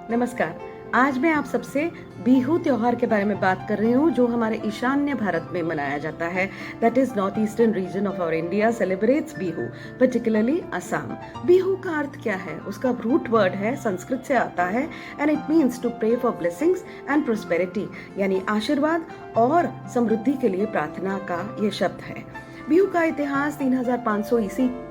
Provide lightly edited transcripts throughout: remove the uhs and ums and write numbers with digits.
नमस्कार। आज मैं आप सबसे बिहू त्योहार के बारे में बात कर रही हूँ जो हमारे ईशान्य भारत में मनाया जाता है। That is north eastern region of our India celebrates Bihu, particularly Assam. Bihu का अर्थ क्या है? उसका रूट वर्ड है, संस्कृत से आता है and it means to pray for blessings and prosperity, यानी आशीर्वाद और समृद्धि के लिए प्रार्थना का ये शब्द है। बिहू का इतिहास 3500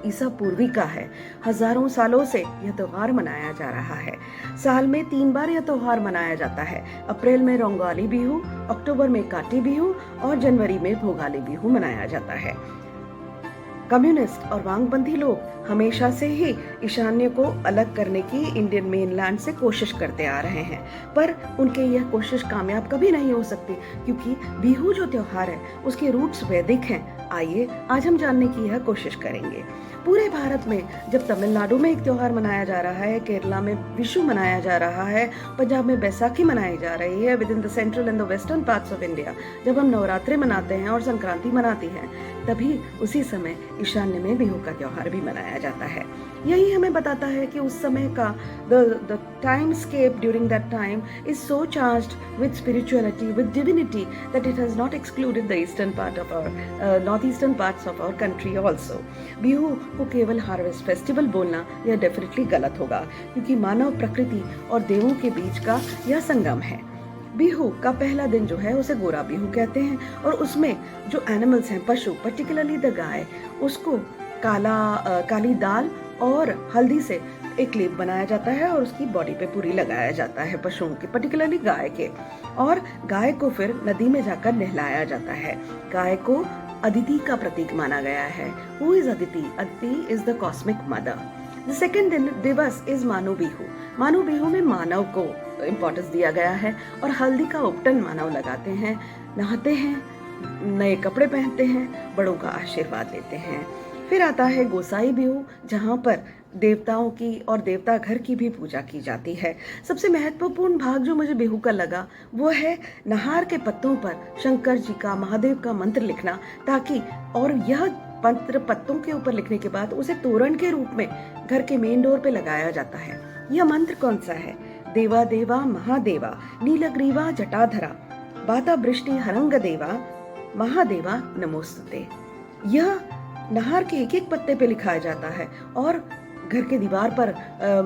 ईसा पूर्वी का है। हजारों सालों से यह त्योहार मनाया जा रहा है। साल में 3 बार यह त्योहार मनाया जाता है। अप्रैल में रोंगाली बिहू, अक्टूबर में काटी बिहू और जनवरी में भोगाली बिहू मनाया जाता है। कम्युनिस्ट और वामपंथी लोग हमेशा से ही ईशान्य को अलग करने की इंडियन मेनलैंड से कोशिश करते आ रहे हैं, पर उनके यह कोशिश कामयाब कभी नहीं हो सकती, क्योंकि बिहू जो त्योहार है उसके रूट्स वैदिक हैं। आइए आज हम जानने की यह कोशिश करेंगे। पूरे भारत में जब तमिलनाडु में एक त्योहार मनाया जा रहा है, केरला में विशु मनाया जा रहा है, पंजाब में बैसाखी मनाई जा रही है, with in the central and the western parts of India जब हम नवरात्रि मनाते हैं और संक्रांति मनाती हैं, तभी उसी समय ईशान्य में बिहू का त्योहार भी मनाया जाता है। यही हमें बताता है कि उस समय का the timescape during that time is so charged with spirituality, with divinity, that it has not excluded the eastern part of our northeastern parts of our country also. Bihu को केवल हार्वेस्ट फेस्टिवल बोलना यह डेफिनेटली गलत होगा, क्योंकि मानव प्रकृति और देवों के बीच का यह संगम है। बिहू का पहला दिन जो है उसे गोरा बिहू कहते हैं और उसमें जो एनिमल्स हैं, पशु, पर्टिकुलरली द गाय, उसको काली दाल और हल्दी से एक लेप बनाया जाता है और उसकी बॉडी पे पूरी लगाया जाता है पशुओं के, पर्टिकुलरली गाय के। और गाय को फिर नदी में जाकर नहलाया जाता है। गाय को अदिति का प्रतीक माना गया है। Who is Aditi? Aditi is the cosmic mother. The second दिवस इज मानव बिहू। मानव बिहू में मानव को इम्पोर्टेंस दिया गया है और हल्दी का उपटन मानव लगाते हैं, नहाते हैं, नए कपड़े पहनते हैं, बड़ों का आशीर्वाद लेते हैं। फिर आता है गोसाई बिहू, जहाँ पर देवताओं की और देवता घर की भी पूजा की जाती है। सबसे महत्वपूर्ण भाग जो मुझे बिहू का लगा वो है नहार के पत्तों पर शंकर जी का, महादेव का मंत्र लिखना, ताकि, और यह मंत्र पत्तों के ऊपर लिखने के बाद उसे तोरण के रूप में घर के मेन डोर पे लगाया जाता है। यह मंत्र कौन सा है? देवा देवा महादेवा नीलग्रीवा जटाधरा बाता वृष्टि हरंग देवा महादेवा नमोस्तुते। यह नहार के एक एक पत्ते पे लिखाया जाता है और घर के दीवार पर,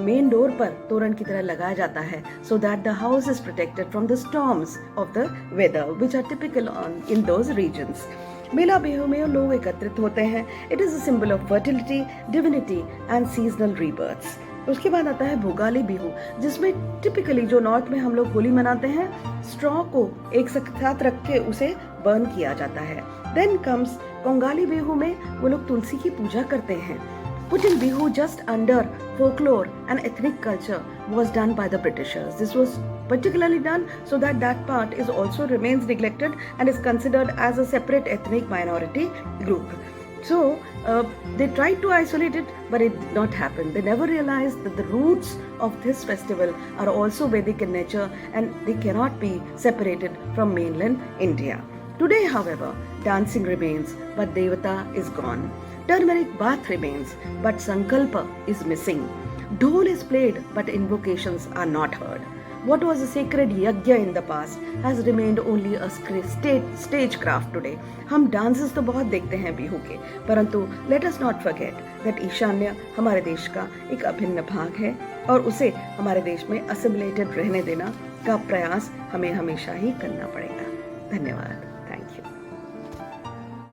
मेन डोर पर तोरण की तरह लगाया जाता है, so that the house is protected from the storms of the weather which are typical in those regions. मेला बिहू में लोग एकत्रित होते हैं। It is a symbol of fertility, divinity and seasonal rebirths. उसके बाद आता है भोगाली बिहू, जिसमें टिपिकली जो नॉर्थ में हम लोग होली मनाते हैं, स्ट्रॉ को एक साथ रख के उसे बर्न किया जाता है। देन कम्स कोंगाली बिहू में वो लोग तुलसी की पूजा करते हैं। Putting Bihu just under folklore and ethnic culture was done by the Britishers. This was particularly done so that that part is also remains neglected and is considered as a separate ethnic minority group. So they tried to isolate it, but it did not happen. They never realized that the roots of this festival are also Vedic in nature and they cannot be separated from mainland India. Today, however, dancing remains, but Devata is gone. Turmeric bath remains, but Sankalpa is missing. Dhol is played, but invocations are not heard. What was a sacred yajna in the past has remained only a stagecraft today. हम dances तो बहुत देखते हैं बिहू के, परंतु let us not forget that ईशान्य हमारे देश का एक अभिन्न भाग है और उसे हमारे देश में assimilated रहने देना का प्रयास हमें हमेशा ही करना पड़ेगा। धन्यवाद।